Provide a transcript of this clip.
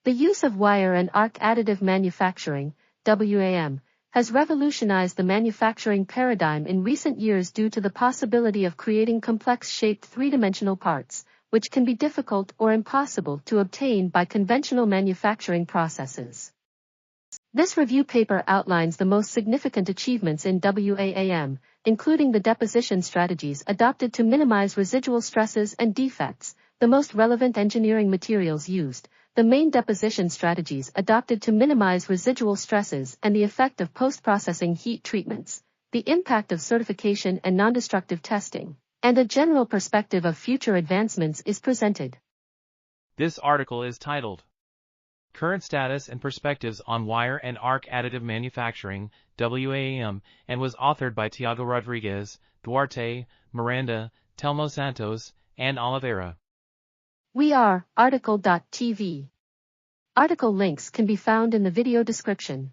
The use of wire and arc additive manufacturing, WAAM, has revolutionized the manufacturing paradigm in recent years due to the possibility of creating complex-shaped three-dimensional parts, which can be difficult or impossible to obtain by conventional manufacturing processes. This review paper outlines the most significant achievements in WAAM, including the deposition strategies adopted to minimize residual stresses and defects, the most relevant engineering materials used, the main deposition strategies adopted to minimize residual stresses and the effect of post-processing heat treatments, the impact of certification and non-destructive testing, and a general perspective of future advancements is presented. This article is titled Current Status and Perspectives on Wire and Arc Additive Manufacturing, WAAM, and was authored by Tiago Rodrigues, Duarte, Miranda, Telmo Santos, and Oliveira. We are article.tv. Article links can be found in the video description.